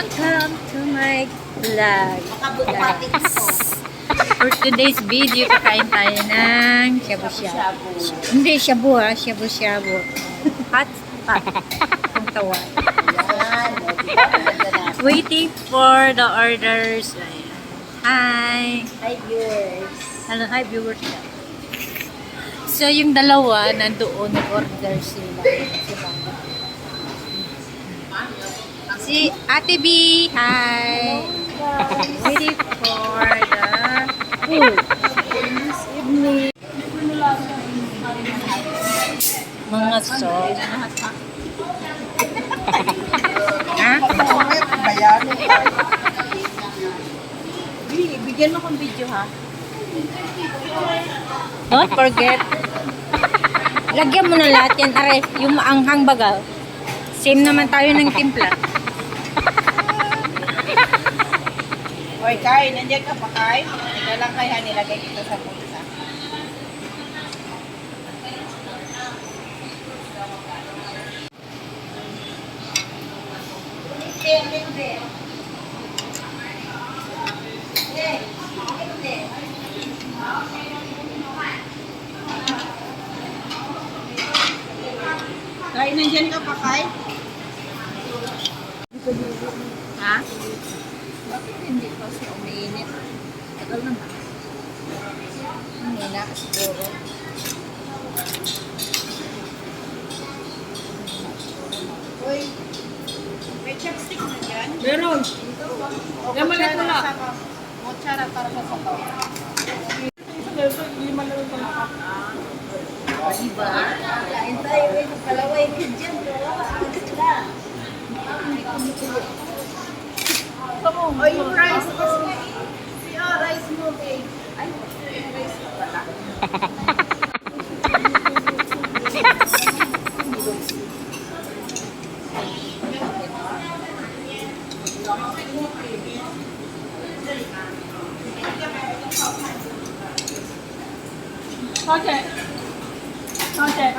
Welcome to my vlog. For today's video, kakain tayo ng shabu-shabu. Hindi, shabu ha. Shabu-shabu. Hot pot. Ang tawag. Waiting for the orders. Hi. Hi viewers. Hello, hi viewers. So, yung dalawa, nandoon, nag-order sila. Si Ate B. Hi. Waiting for the food. This evening. Mga sauce. Ha? Bigyan mo kong video ha. Don't forget. Lagyan mo na lahat yan. Are, yung maanghang baga. Same naman tayo ng timpla. Hoy Kai, nandiyan ka pa Kai? Ikaw lang kaya nilagay kita sa pulsa. Kai, nandiyan ka pa Kai? Ha? Bakit hindi pa siya umiinit? Tagal naman. Hindi na siguro. Uy, may chopstick na dyan? Meron. Yung maliit mo lang. Mozzarella para sa sabaw. Diba? Kain tayo eh. Kalaway ka dyan. Oh, yung rice mo. Rice mo, babe. Ay, rice mo pala. Okay. Okay.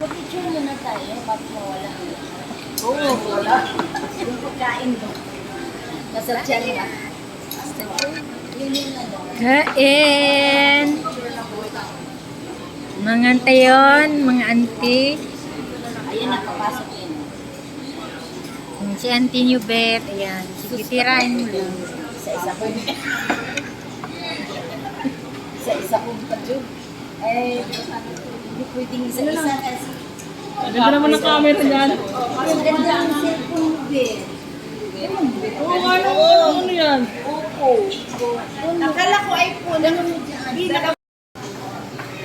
Picture mo na tayo, bakit mawala? Oo, wala. Yung pagkain mo. Nasa tiyan na. Kain! Mga antayon, mga auntie. Ayan, nakapasok yun. Si Auntie Newbet. Ayan. Sige, tirahin mo lang. Isa-isa ko. Isa-isa ko pa dyan. Eh, hindi pwedeng isa-isa kasi. Ganda naman ang camera dyan. Ang ganda ng cellphone mo, Ben. Oo, ano yan? Akala ko iPhone.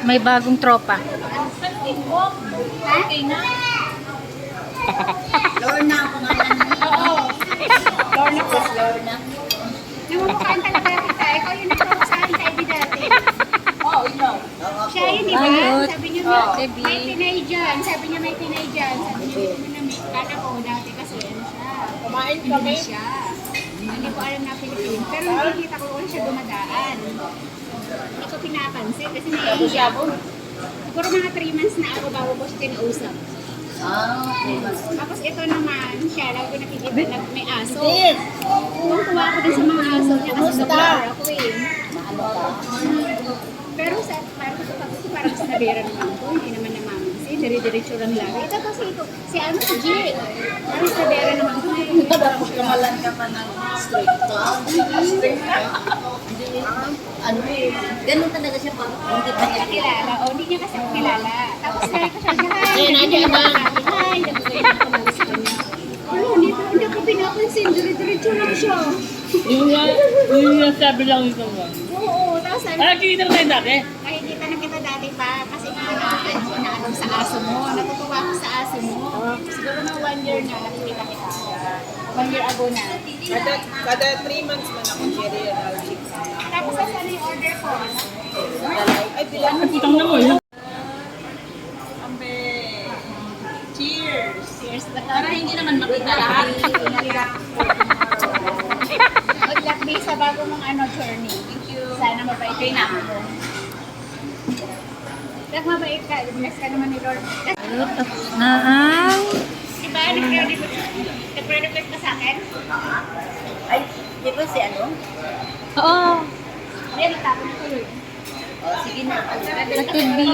May bagong tropa. Okay na. Lorna ang pangalan mo. Oo. Lorna po. Lorna. Namumukhaan talaga kita. Ikaw yung nagturo sa akin kay dati. Oo, ikaw. Siya yun, di ba? Ayos. Sabi niya, Baby. may tinay dyan. Sabi niya, may tinay dyan. Sabi niya, gusto mo na may. Kala ko dati kasi ano siya. Kumain Hindi kami. siya. Hindi ko alam na Pilipino. Pero nakikita ko ulit siya dumadaan. Hindi ko pinapansin kasi naiiyak. Siguro mga 3 months na ako bago ko siya kinausap. Okay. Tapos ito naman, siya, lagi ko nakikita na may aso. Tuwang-tuwa ako din sa mga aso niya kasi nag-vlogger ako eh. Ano ka? Pero parang sa nabira naman ko, hindi naman namamansin, dire-diretso lang lagi. Ito kasi ito, si G, parang sa nabira naman ko eh. Tapos kamalan ka pa ng straight ka. Straight ka? Ano eh. Ganun talaga siya pag hindi pa niya Kilala, o hindi niya kasi ako kilala. Tapos sabi ko siya, hi, nandito ako sabi, hi, nagpapayag ako lang sa kanya. Ano, hindi ako pinapansin, dire-diretso lang siya. Yung sabi lang ito ba? Oo, tapos sabi Ah, kikita na tayo dati. nakikita na kita dati pa, kasi nga naano sa aso mo, natutuwa ako sa aso mo. Siguro na 1 year na, nakikita kita. 1 year ago na. Kada 3 months man ako general chick. Tapos saan yung order ko? Ay, bilang mo. Putang na mo yun. Ambe. Cheers. Cheers na Para hindi naman makita lahat. Good luck din sa bago mong journey. Thank you. Sana mabait kayo na. Dahil mabait ka, bless ka naman ni Lord. Ano, tapos na ang Diba, nag-reflect ba si ano? Oo. Ayan, natapon na tuloy. Sige na. That could be.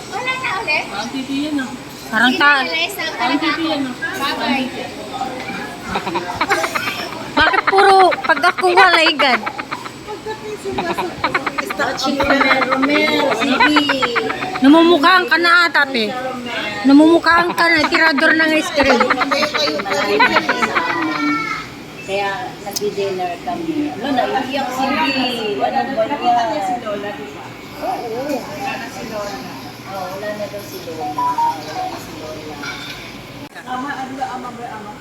Wala na ulit. Ang titi yan ah. Parang ta. Ang titi yan ah. Bye-bye. Bakit puro pag ako walay gad? Romel, sige. Namumukhaan ka na ata, te. Namumukhaan ka na. Tirador ng ice cream. Kaya nag-dinner kami. Ano, naiiyak si Bi. Ano ba yan? Si Lola, di ba? Oo. Wala na si Lola. Oo, wala na daw si Lola. Wala na si Lola. Ama, ano ba? Ama ba? Ama?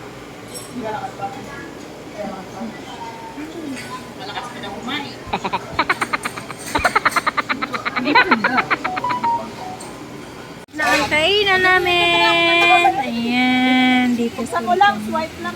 Malakas pa. Malakas pa na kumain. Kainan namin. Ayan. Dito sa Swipe lang.